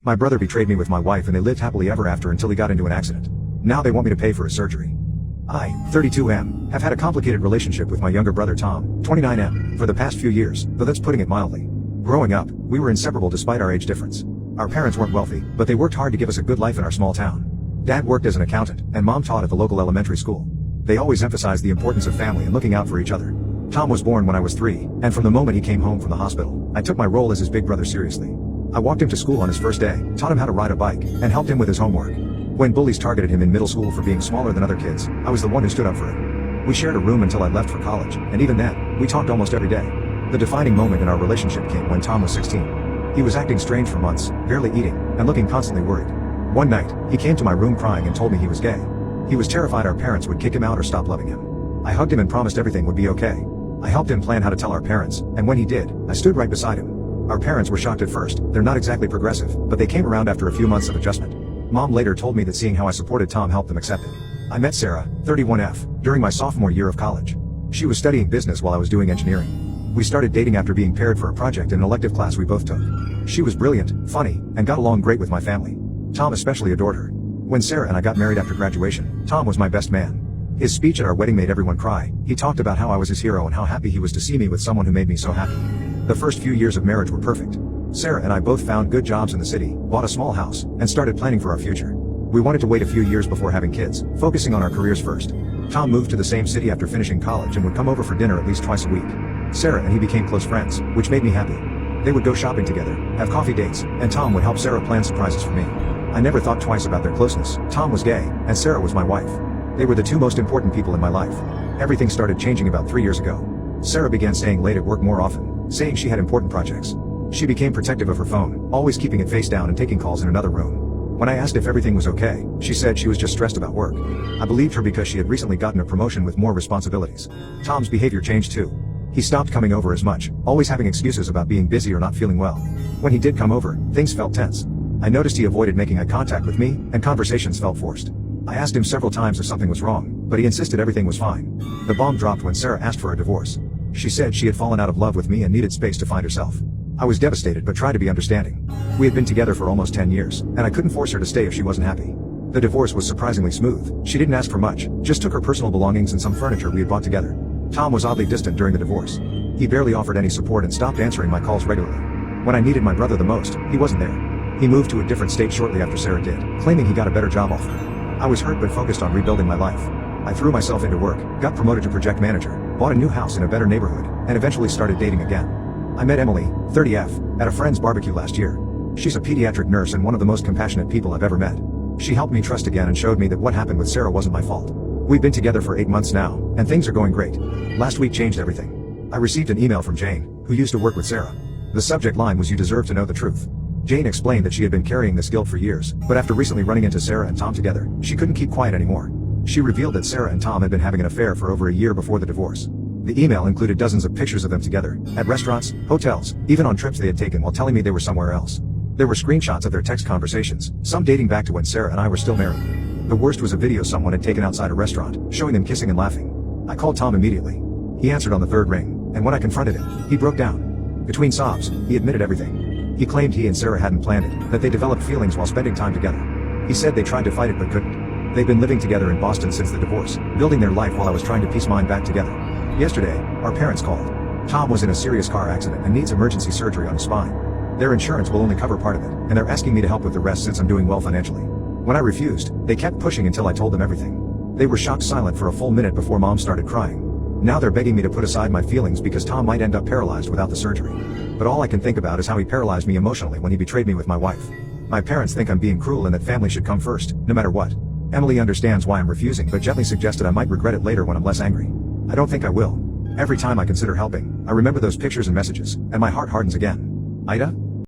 My brother betrayed me with my wife and they lived happily ever after until he got into an accident. Now they want me to pay for his surgery. I, 32M, have had a complicated relationship with my younger brother Tom, 29M, for the past few years, though that's putting it mildly. Growing up, we were inseparable despite our age difference. Our parents weren't wealthy, but they worked hard to give us a good life in our small town. Dad worked as an accountant, and Mom taught at the local elementary school. They always emphasized the importance of family and looking out for each other. Tom was born when I was 3, and from the moment he came home from the hospital, I took my role as his big brother seriously. I walked him to school on his first day, taught him how to ride a bike, and helped him with his homework. When bullies targeted him in middle school for being smaller than other kids, I was the one who stood up for him. We shared a room until I left for college, and even then, we talked almost every day. The defining moment in our relationship came when Tom was 16. He was acting strange for months, barely eating, and looking constantly worried. One night, he came to my room crying and told me he was gay. He was terrified our parents would kick him out or stop loving him. I hugged him and promised everything would be okay. I helped him plan how to tell our parents, and when he did, I stood right beside him. Our parents were shocked at first. They're not exactly progressive, but they came around after a few months of adjustment. Mom later told me that seeing how I supported Tom helped them accept it. I met Sarah, 31F, during my sophomore year of college. She was studying business while I was doing engineering. We started dating after being paired for a project in an elective class we both took. She was brilliant, funny, and got along great with my family. Tom especially adored her. When Sarah and I got married after graduation, Tom was my best man. His speech at our wedding made everyone cry. He talked about how I was his hero and how happy he was to see me with someone who made me so happy. The first few years of marriage were perfect. Sarah and I both found good jobs in the city, bought a small house, and started planning for our future. We wanted to wait a few years before having kids, focusing on our careers first. Tom moved to the same city after finishing college and would come over for dinner at least twice a week. Sarah and he became close friends, which made me happy. They would go shopping together, have coffee dates, and Tom would help Sarah plan surprises for me. I never thought twice about their closeness. Tom was gay, and Sarah was my wife. They were the two most important people in my life. Everything started changing about 3 years ago. Sarah began staying late at work more often, saying she had important projects. She became protective of her phone, always keeping it face down and taking calls in another room. When I asked if everything was okay, she said she was just stressed about work. I believed her because she had recently gotten a promotion with more responsibilities. Tom's behavior changed too. He stopped coming over as much, always having excuses about being busy or not feeling well. When he did come over, things felt tense. I noticed he avoided making eye contact with me, and conversations felt forced. I asked him several times if something was wrong, but he insisted everything was fine. The bomb dropped when Sarah asked for a divorce. She said she had fallen out of love with me and needed space to find herself. I was devastated but tried to be understanding. We had been together for almost 10 years, and I couldn't force her to stay if she wasn't happy. The divorce was surprisingly smooth. She didn't ask for much, just took her personal belongings and some furniture we had bought together. Tom was oddly distant during the divorce. He barely offered any support and stopped answering my calls regularly. When I needed my brother the most, he wasn't there. He moved to a different state shortly after Sarah did, claiming he got a better job offer. I was hurt but focused on rebuilding my life. I threw myself into work, got promoted to project manager, bought a new house in a better neighborhood, and eventually started dating again. I met Emily, 30F, at a friend's barbecue last year. She's a pediatric nurse and one of the most compassionate people I've ever met. She helped me trust again and showed me that what happened with Sarah wasn't my fault. We've been together for 8 months now, and things are going great. Last week changed everything. I received an email from Jane, who used to work with Sarah. The subject line was "You deserve to know the truth." Jane explained that she had been carrying this guilt for years, but after recently running into Sarah and Tom together, she couldn't keep quiet anymore. She revealed that Sarah and Tom had been having an affair for over a year before the divorce. The email included dozens of pictures of them together, at restaurants, hotels, even on trips they had taken while telling me they were somewhere else. There were screenshots of their text conversations, some dating back to when Sarah and I were still married. The worst was a video someone had taken outside a restaurant, showing them kissing and laughing. I called Tom immediately. He answered on the third ring, and when I confronted him, he broke down. Between sobs, he admitted everything. He claimed he and Sarah hadn't planned it, that they developed feelings while spending time together. He said they tried to fight it but couldn't. They'd been living together in Boston since the divorce, building their life while I was trying to piece mine back together. Yesterday, our parents called. Tom was in a serious car accident and needs emergency surgery on his spine. Their insurance will only cover part of it, and they're asking me to help with the rest since I'm doing well financially. When I refused, they kept pushing until I told them everything. They were shocked silent for a full minute before Mom started crying. Now they're begging me to put aside my feelings because Tom might end up paralyzed without the surgery. But all I can think about is how he paralyzed me emotionally when he betrayed me with my wife. My parents think I'm being cruel and that family should come first, no matter what. Emily understands why I'm refusing but gently suggested I might regret it later when I'm less angry. I don't think I will. Every time I consider helping, I remember those pictures and messages, and my heart hardens again. Ida?